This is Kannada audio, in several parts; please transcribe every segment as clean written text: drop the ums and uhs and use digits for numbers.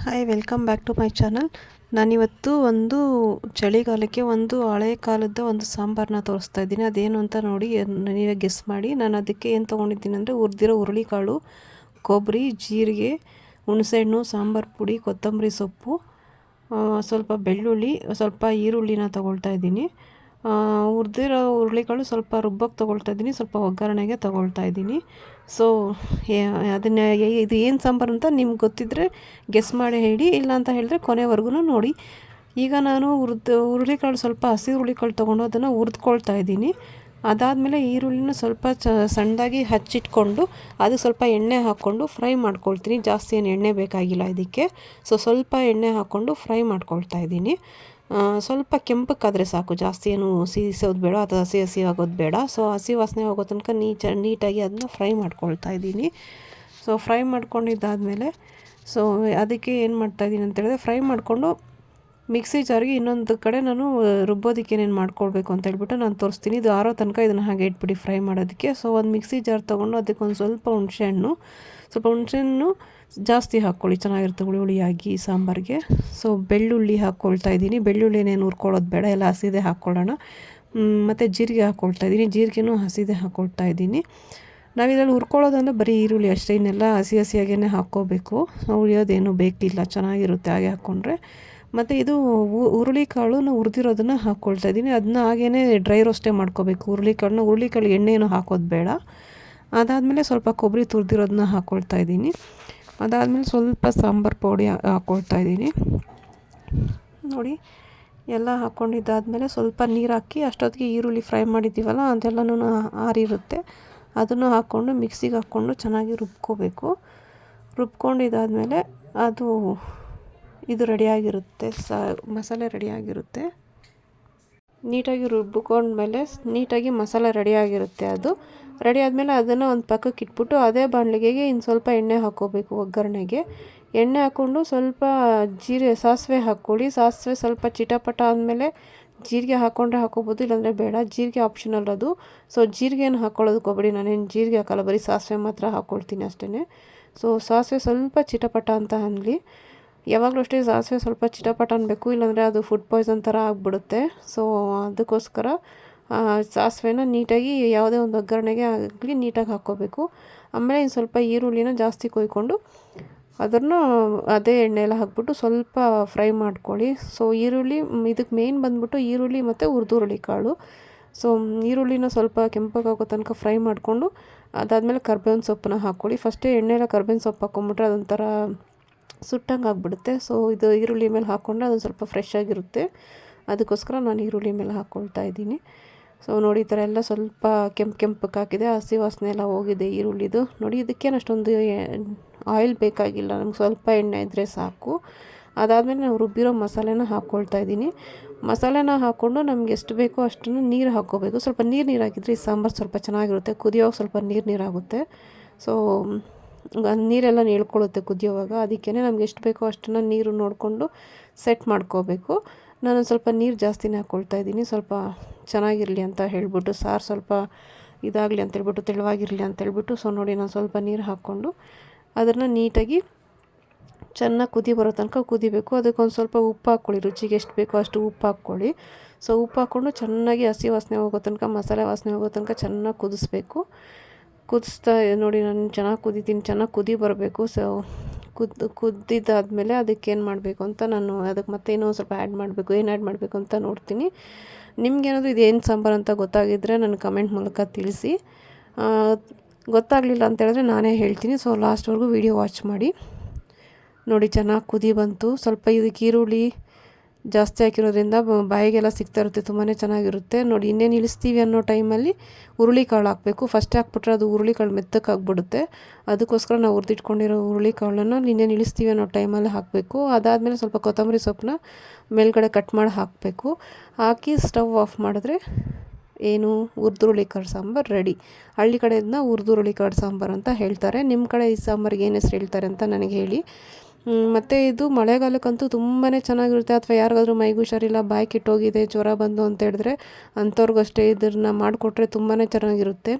Hi, welcome back to my channel. ನಾನಿವತ್ತು ಒಂದು ಚಳಿಗಾಲಕ್ಕೆ ಒಂದು ಹಳೆ ಕಾಲದ ಒಂದು ಸಾಂಬಾರನ್ನ ತೋರಿಸ್ತಾ ಇದ್ದೀನಿ. ಅದೇನು ಅಂತ ನೋಡಿ ನೀವೇ ಗೆಸ್ ಮಾಡಿ. ನಾನು ಅದಕ್ಕೆ ಏನು ತೊಗೊಂಡಿದ್ದೀನಿ ಅಂದರೆ ಹುರಿದಿರೋ ಹುರುಳಿಕಾಳು, ಕೊಬ್ಬರಿ, ಜೀರಿಗೆ, ಹುಣಸೆಹಣ್ಣು, ಸಾಂಬಾರು ಪುಡಿ, ಕೊತ್ತಂಬರಿ ಸೊಪ್ಪು, ಸ್ವಲ್ಪ ಬೆಳ್ಳುಳ್ಳಿ, ಸ್ವಲ್ಪ ಈರುಳ್ಳಿನ ತೊಗೊಳ್ತಾ ಇದ್ದೀನಿ. ಹುರಿದಿರೋ ಹುರುಳಿಕಾಳು ಸ್ವಲ್ಪ ರುಬ್ಬಕ್ಕೆ ತೊಗೊಳ್ತಾ ಇದ್ದೀನಿ, ಸ್ವಲ್ಪ ಒಗ್ಗರಣೆಗೆ ತೊಗೊಳ್ತಾ ಇದ್ದೀನಿ. ಸೊ ಅದನ್ನು ಇದು ಏನು ಸಾಂಬಾರು ಅಂತ ನಿಮ್ಗೆ ಗೊತ್ತಿದ್ದರೆ ಗೆಸ್ ಮಾಡಿ ಹೇಳಿ, ಇಲ್ಲ ಅಂತ ಹೇಳಿದ್ರೆ ಕೊನೆವರೆಗೂ ನೋಡಿ. ಈಗ ನಾನು ಹುರುಳಿಕಾಳು ಸ್ವಲ್ಪ ಹಸಿ ಹುರುಳಿಕಾಳು ತೊಗೊಂಡು ಅದನ್ನು ಹುರಿದ್ಕೊಳ್ತಾ ಇದ್ದೀನಿ. ಅದಾದಮೇಲೆ ಈರುಳ್ಳಿನ ಸ್ವಲ್ಪ ಸಣ್ಣದಾಗಿ ಹಚ್ಚಿಟ್ಕೊಂಡು ಅದಕ್ಕೆ ಸ್ವಲ್ಪ ಎಣ್ಣೆ ಹಾಕ್ಕೊಂಡು ಫ್ರೈ ಮಾಡ್ಕೊಳ್ತೀನಿ. ಜಾಸ್ತಿ ಏನು ಎಣ್ಣೆ ಬೇಕಾಗಿಲ್ಲ ಇದಕ್ಕೆ. ಸ್ವಲ್ಪ ಎಣ್ಣೆ ಹಾಕ್ಕೊಂಡು ಫ್ರೈ ಮಾಡ್ಕೊಳ್ತಾ ಇದ್ದೀನಿ. ಸ್ವಲ್ಪ ಕೆಂಪಕ್ಕಾದರೆ ಸಾಕು, ಜಾಸ್ತಿ ಏನು ಸೀಸೋದು ಬೇಡ ಅಥವಾ ಹಸಿ ಹಸಿ ಆಗೋದು ಬೇಡ. ಹಸಿ ವಾಸನೆ ಹೋಗೋ ತನಕ ನೀಟಾಗಿ ಅದನ್ನ ಫ್ರೈ ಮಾಡ್ಕೊಳ್ತಾ ಇದ್ದೀನಿ. ಫ್ರೈ ಮಾಡ್ಕೊಂಡಿದ್ದಾದಮೇಲೆ ಅದಕ್ಕೆ ಏನು ಮಾಡ್ತಾಯಿದ್ದೀನಿ ಅಂತೇಳಿದ್ರೆ, ಫ್ರೈ ಮಾಡಿಕೊಂಡು ಮಿಕ್ಸಿ ಜಾರಿಗೆ ಇನ್ನೊಂದು ಕಡೆ ನಾನು ರುಬ್ಬೋದಕ್ಕೆ ಏನೇನು ಮಾಡ್ಕೊಳ್ಬೇಕು ಅಂತ ಹೇಳ್ಬಿಟ್ಟು ನಾನು ತೋರಿಸ್ತೀನಿ. ಇದು ಆರೋ ತನಕ ಇದನ್ನು ಹಾಗೆ ಇಟ್ಬಿಡಿ ಫ್ರೈ ಮಾಡೋದಕ್ಕೆ. ಒಂದು ಮಿಕ್ಸಿ ಜಾರ್ ತೊಗೊಂಡು ಅದಕ್ಕೊಂದು ಸ್ವಲ್ಪ ಹುಣಸೆಹಣ್ಣು ಜಾಸ್ತಿ ಹಾಕ್ಕೊಳ್ಳಿ, ಚೆನ್ನಾಗಿರುತ್ತೆ ಹುಳಿಯಾಗಿ ಸಾಂಬಾರಿಗೆ. ಬೆಳ್ಳುಳ್ಳಿ ಹಾಕ್ಕೊಳ್ತಾ ಇದ್ದೀನಿ. ಬೆಳ್ಳುಳ್ಳಿನೇನು ಹುರ್ಕೊಳ್ಳೋದು ಬೇಡ, ಎಲ್ಲ ಹಸಿದೆ ಹಾಕ್ಕೊಳ್ಳೋಣ. ಮತ್ತು ಜೀರಿಗೆ ಹಾಕ್ಕೊಳ್ತಾ ಇದ್ದೀನಿ. ಜೀರಿಗೆನೂ ಹಸಿದೆ ಹಾಕ್ಕೊಳ್ತಾ ಇದ್ದೀನಿ. ನಾವಿದ್ರಲ್ಲಿ ಹುರ್ಕೊಳ್ಳೋದಂದ್ರೆ ಬರೀ ಈರುಳ್ಳಿ ಅಷ್ಟೇ, ಇನ್ನೆಲ್ಲ ಹಸಿಯಾಗೇ ಹಾಕ್ಕೋಬೇಕು. ಉಳಿಯೋದೇನು ಬೇಕಿಲ್ಲ, ಚೆನ್ನಾಗಿರುತ್ತೆ ಹಾಗೆ ಹಾಕ್ಕೊಂಡ್ರೆ. ಮತ್ತು ಇದು ಹುರುಳಿಕಾಳು ಹುರಿದಿರೋದನ್ನು ಹಾಕ್ಕೊಳ್ತಾ ಇದ್ದೀನಿ. ಅದನ್ನ ಹಾಗೇ ಡ್ರೈ ರೋಸ್ಟೇ ಮಾಡ್ಕೋಬೇಕು ಹುರುಳಿಕಾಳು ಎಣ್ಣೆನೂ ಹಾಕೋದು ಬೇಡ. ಅದಾದಮೇಲೆ ಸ್ವಲ್ಪ ಕೊಬ್ಬರಿ ತುರಿದಿರೋದನ್ನ ಹಾಕ್ಕೊಳ್ತಾ ಇದ್ದೀನಿ. ಅದಾದಮೇಲೆ ಸ್ವಲ್ಪ ಸಾಂಬಾರು ಪುಡಿ ಹಾಕ್ಕೊಳ್ತಾ ಇದ್ದೀನಿ. ನೋಡಿ, ಎಲ್ಲ ಹಾಕ್ಕೊಂಡಿದ್ದಾದಮೇಲೆ ಸ್ವಲ್ಪ ನೀರು ಹಾಕಿ ಅಷ್ಟೊತ್ತಿಗೆ ಈರುಳ್ಳಿ ಫ್ರೈ ಮಾಡಿದ್ದೀವಲ್ಲ ಅದೆಲ್ಲನೂ ಆರಿರುತ್ತೆ. ಅದನ್ನು ಹಾಕ್ಕೊಂಡು ಮಿಕ್ಸಿಗೆ ಹಾಕ್ಕೊಂಡು ಚೆನ್ನಾಗಿ ರುಬ್ಕೋಬೇಕು. ರುಬ್ಕೊಂಡಿದ್ದಾದಮೇಲೆ ಇದು ರೆಡಿಯಾಗಿರುತ್ತೆ, ಮಸಾಲೆ ರೆಡಿಯಾಗಿರುತ್ತೆ. ನೀಟಾಗಿ ರುಬ್ಕೊಂಡ್ಮೇಲೆ ನೀಟಾಗಿ ಮಸಾಲೆ ರೆಡಿಯಾಗಿರುತ್ತೆ. ಅದು ರೆಡಿ ಆದಮೇಲೆ ಅದನ್ನು ಒಂದು ಪಕ್ಕಕ್ಕೆ ಇಟ್ಬಿಟ್ಟು ಅದೇ ಬಾಣಲೆಗೆ ಇನ್ನು ಸ್ವಲ್ಪ ಎಣ್ಣೆ ಹಾಕ್ಕೋಬೇಕು. ಒಗ್ಗರಣೆಗೆ ಎಣ್ಣೆ ಹಾಕ್ಕೊಂಡು ಸ್ವಲ್ಪ ಸಾಸಿವೆ ಹಾಕ್ಕೊಳ್ಳಿ. ಸಾಸಿವೆ ಸ್ವಲ್ಪ ಚಿಟಪಟ ಆದಮೇಲೆ ಜೀರಿಗೆ ಹಾಕ್ಕೊಂಡ್ರೆ ಹಾಕ್ಕೋಬೋದು, ಇಲ್ಲಾಂದರೆ ಬೇಡ. ಜೀರಿಗೆ ಆಪ್ಷನಲ್ ಅದು. ಜೀರಿಗೆನ ಹಾಕ್ಕೊಳ್ಳೋದಕ್ಕೆ ಹೋಗ್ಬೇಡಿ, ನಾನೇನು ಜೀರಿಗೆ ಹಾಕೋಲ್ಲ, ಬರೀ ಸಾಸಿವೆ ಮಾತ್ರ ಹಾಕ್ಕೊಳ್ತೀನಿ ಅಷ್ಟೇ. ಸಾಸಿವೆ ಸ್ವಲ್ಪ ಚಿಟಪಟ ಅಂತ ಅನ್ನಲಿ. ಯಾವಾಗಲೂ ಅಷ್ಟೇ ಸಾಸಿವೆ ಸ್ವಲ್ಪ ಚಿಟಪಟ ಅನ್ನಬೇಕು, ಇಲ್ಲಾಂದರೆ ಅದು ಫುಡ್ ಪಾಯ್ಸನ್ ಥರ ಆಗಿಬಿಡುತ್ತೆ. ಅದಕ್ಕೋಸ್ಕರ ಸಾಸಿವೆನ ನೀಟಾಗಿ ಯಾವುದೇ ಒಂದು ಒಗ್ಗರಣೆಗೆ ಆಗಲಿ ನೀಟಾಗಿ ಹಾಕ್ಕೋಬೇಕು. ಆಮೇಲೆ ಇನ್ನು ಸ್ವಲ್ಪ ಈರುಳ್ಳಿನ ಜಾಸ್ತಿ ಕೊಯ್ಕೊಂಡು ಅದನ್ನು ಅದೇ ಎಣ್ಣೆಲ್ಲ ಹಾಕ್ಬಿಟ್ಟು ಸ್ವಲ್ಪ ಫ್ರೈ ಮಾಡ್ಕೊಳ್ಳಿ. ಈರುಳ್ಳಿ ಇದಕ್ಕೆ ಮೇಯ್ನ್ ಬಂದ್ಬಿಟ್ಟು ಈರುಳ್ಳಿ ಮತ್ತು ಹುರುಳಿಕಾಳು. ಈರುಳ್ಳಿನ ಸ್ವಲ್ಪ ಕೆಂಪಗಾಗೋ ತನಕ ಫ್ರೈ ಮಾಡಿಕೊಂಡು ಅದಾದಮೇಲೆ ಕರ್ಬೇವಿನ ಸೊಪ್ಪನ್ನ ಹಾಕ್ಕೊಳ್ಳಿ. ಫಸ್ಟೇ ಎಣ್ಣೆಲ್ಲ ಕರ್ಬೇವಿನ ಸೊಪ್ಪು ಹಾಕ್ಕೊಂಬಿಟ್ರೆ ಅದೊಂಥರ ಸುಟ್ಟಂಗೆ ಆಗಿಬಿಡುತ್ತೆ. ಇದು ಈರುಳ್ಳಿ ಮೇಲೆ ಹಾಕ್ಕೊಂಡ್ರೆ ಅದು ಸ್ವಲ್ಪ ಫ್ರೆಶ್ ಆಗಿರುತ್ತೆ. ಅದಕ್ಕೋಸ್ಕರ ನಾನು ಈರುಳ್ಳಿ ಮೇಲೆ ಹಾಕ್ಕೊಳ್ತಾ ಇದ್ದೀನಿ. ನೋಡಿ, ಈ ಥರ ಎಲ್ಲ ಸ್ವಲ್ಪ ಕೆಂಪಕ್ಕೆ ಹಾಕಿದೆ, ಹಸಿ ವಾಸನೆ ಎಲ್ಲ ಹೋಗಿದೆ ಈರುಳ್ಳಿದು. ನೋಡಿ, ಇದಕ್ಕೇನು ಅಷ್ಟೊಂದು ಆಯಿಲ್ ಬೇಕಾಗಿಲ್ಲ, ನಮ್ಗೆ ಸ್ವಲ್ಪ ಎಣ್ಣೆ ಇದ್ದರೆ ಸಾಕು. ಅದಾದಮೇಲೆ ನಾವು ರುಬ್ಬಿರೋ ಮಸಾಲೆನ ಹಾಕ್ಕೊಳ್ತಾ ಇದ್ದೀನಿ. ಮಸಾಲೆನ ಹಾಕ್ಕೊಂಡು ನಮ್ಗೆ ಎಷ್ಟು ಬೇಕೋ ಅಷ್ಟನ್ನು ನೀರು ಹಾಕ್ಕೋಬೇಕು. ಸ್ವಲ್ಪ ನೀರು ಹಾಕಿದರೆ ಈ ಸಾಂಬಾರು ಸ್ವಲ್ಪ ಚೆನ್ನಾಗಿರುತ್ತೆ. ಕುದಿಯೋವಾಗ ಸ್ವಲ್ಪ ನೀರಾಗುತ್ತೆ. ನೀರೆಲ್ಲ ಎಳ್ಕೊಳ್ಳುತ್ತೆ ಕುದಿಯೋವಾಗ. ಅದಕ್ಕೇ ನಮ್ಗೆ ಎಷ್ಟು ಬೇಕೋ ಅಷ್ಟನ್ನು ನೀರು ನೋಡಿಕೊಂಡು ಸೆಟ್ ಮಾಡ್ಕೋಬೇಕು. ನಾನು ಸ್ವಲ್ಪ ನೀರು ಜಾಸ್ತಿನೇ ಹಾಕ್ಕೊಳ್ತಾ ಇದ್ದೀನಿ, ಸ್ವಲ್ಪ ಚೆನ್ನಾಗಿರಲಿ ಅಂತ ಹೇಳ್ಬಿಟ್ಟು, ಸಾರು ಸ್ವಲ್ಪ ಇದಾಗಲಿ ಅಂತೇಳ್ಬಿಟ್ಟು, ತೆಳುವಾಗಿರಲಿ ಅಂತೇಳ್ಬಿಟ್ಟು. ನೋಡಿ, ನಾನು ಸ್ವಲ್ಪ ನೀರು ಹಾಕ್ಕೊಂಡು ಅದನ್ನು ನೀಟಾಗಿ ಚೆನ್ನಾಗಿ ಕುದಿ ಬರೋ ತನಕ ಕುದಿಬೇಕು. ಅದಕ್ಕೊಂದು ಸ್ವಲ್ಪ ಉಪ್ಪು ಹಾಕ್ಕೊಳ್ಳಿ, ರುಚಿಗೆ ಎಷ್ಟು ಬೇಕೋ ಅಷ್ಟು ಉಪ್ಪು ಹಾಕ್ಕೊಳ್ಳಿ. ಉಪ್ಪು ಹಾಕ್ಕೊಂಡು ಚೆನ್ನಾಗಿ ಹಸಿ ವಾಸನೆ ಹೋಗೋ ತನಕ, ಮಸಾಲೆ ವಾಸನೆ ಹೋಗೋ ತನಕ ಚೆನ್ನಾಗಿ ಕುದಿಸ್ಬೇಕು. ನೋಡಿ, ನಾನು ಚೆನ್ನಾಗಿ ಕುದಿ ಬರಬೇಕು. ಕುದ್ದಿದ್ದಾದಮೇಲೆ ಅದಕ್ಕೇನು ಮಾಡಬೇಕು ಅಂತ ನಾನು ಅದಕ್ಕೆ ಮತ್ತೆ ಇನ್ನೂ ಸ್ವಲ್ಪ ಆ್ಯಡ್ ಮಾಡಬೇಕು ಅಂತ ನೋಡ್ತೀನಿ. ನಿಮ್ಗೇನಾದರೂ ಇದೇನು ಸಾಂಬಾರು ಅಂತ ಗೊತ್ತಾಗಿದ್ದರೆ ನನ್ನ ಕಮೆಂಟ್ ಮೂಲಕ ತಿಳಿಸಿ. ಗೊತ್ತಾಗಲಿಲ್ಲ ಅಂತೇಳಿದ್ರೆ ನಾನೇ ಹೇಳ್ತೀನಿ. ಲಾಸ್ಟ್ವರೆಗೂ ವಿಡಿಯೋ ವಾಚ್ ಮಾಡಿ. ನೋಡಿ, ಚೆನ್ನಾಗಿ ಕುದಿ ಬಂತು. ಸ್ವಲ್ಪ ಇದಕ್ಕೆ ಈರುಳ್ಳಿ ಜಾಸ್ತಿ ಹಾಕಿರೋದ್ರಿಂದ ಬಾಯಿಗೆಲ್ಲ ಸಿಗ್ತಾ ಇರುತ್ತೆ, ತುಂಬಾ ಚೆನ್ನಾಗಿರುತ್ತೆ. ನೋಡಿ, ಇನ್ನೇನು ಇಳಿಸ್ತೀವಿ ಅನ್ನೋ ಟೈಮಲ್ಲಿ ಹುರುಳಿಕಾಳು ಹಾಕಬೇಕು. ಫಸ್ಟ್ ಹಾಕ್ಬಿಟ್ರೆ ಅದು ಹುರುಳಿಕಾಳು ಮೆತ್ತಕ್ಕಾಗ್ಬಿಡುತ್ತೆ. ಅದಕ್ಕೋಸ್ಕರ ನಾವು ಹುರಿದಿಟ್ಕೊಂಡಿರೋ ಹುರುಳಿಕಾಳನ್ನು ಇನ್ನೇನು ಇಳಿಸ್ತೀವಿ ಅನ್ನೋ ಟೈಮಲ್ಲಿ ಹಾಕಬೇಕು. ಅದಾದಮೇಲೆ ಸ್ವಲ್ಪ ಕೊತ್ತಂಬರಿ ಸೊಪ್ಪನ್ನ ಮೇಲ್ಗಡೆ ಕಟ್ ಮಾಡಿ ಹಾಕಬೇಕು. ಹಾಕಿ ಸ್ಟವ್ ಆಫ್ ಮಾಡಿದ್ರೆ ಹುರಿದುರುಳಿಕಾಳು ಸಾಂಬಾರು ರೆಡಿ. ಹಳ್ಳಿ ಕಡೆ ಇದನ್ನ ಹುರಿದುರುಳಿಕಾಳು ಸಾಂಬಾರು ಅಂತ ಹೇಳ್ತಾರೆ. ನಿಮ್ಮ ಕಡೆ ಈ ಸಾಂಬಾರಿಗೆ ಏನು ಹೆಸರು ಹೇಳ್ತಾರೆ ಅಂತ ನನಗೆ ಹೇಳಿ. ಮತ್ತು ಇದು ಮಳೆಗಾಲಕ್ಕಂತೂ ತುಂಬಾ ಚೆನ್ನಾಗಿರುತ್ತೆ. ಅಥವಾ ಯಾರಿಗಾದ್ರೂ ಮೈಗೆ ಹುಷಾರಿಲ್ಲ, ಬಾಯಿ ಕೆಟ್ಟೋಗಿದೆ, ಜ್ವರ ಬಂದು ಅಂತ ಹೇಳಿದ್ರೆ ಅಂಥವ್ರಿಗಷ್ಟೇ ಇದನ್ನು ಮಾಡಿಕೊಟ್ರೆ ತುಂಬಾ ಚೆನ್ನಾಗಿರುತ್ತೆ.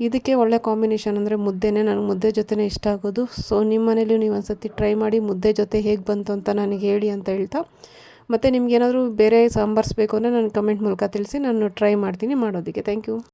ಇದಕ್ಕೆ ಒಳ್ಳೆ ಕಾಂಬಿನೇಷನ್ ಅಂದರೆ ಮುದ್ದೆನೇ. ನನಗೆ ಮುದ್ದೆ ಜೊತೆನೇ ಇಷ್ಟ ಆಗೋದು. ಸೊ ನಿಮ್ಮ ಮನೇಲಿ ನೀವು ಒಂದು ಸತಿ ಟ್ರೈ ಮಾಡಿ, ಮುದ್ದೆ ಜೊತೆ ಹೇಗೆ ಬಂತು ಅಂತ ನನಗೆ ಹೇಳಿ ಅಂತ ಹೇಳ್ತಾ, ಮತ್ತು ನಿಮ್ಗೇನಾದರೂ ಬೇರೆ ಸಾಂಬಾರ್ಸ್ ಬೇಕು ಅಂದರೆ ನನಗೆ ಕಮೆಂಟ್ ಮೂಲಕ ತಿಳಿಸಿ, ನಾನು ಟ್ರೈ ಮಾಡ್ತೀನಿ ಮಾಡೋದಕ್ಕೆ. Thank you.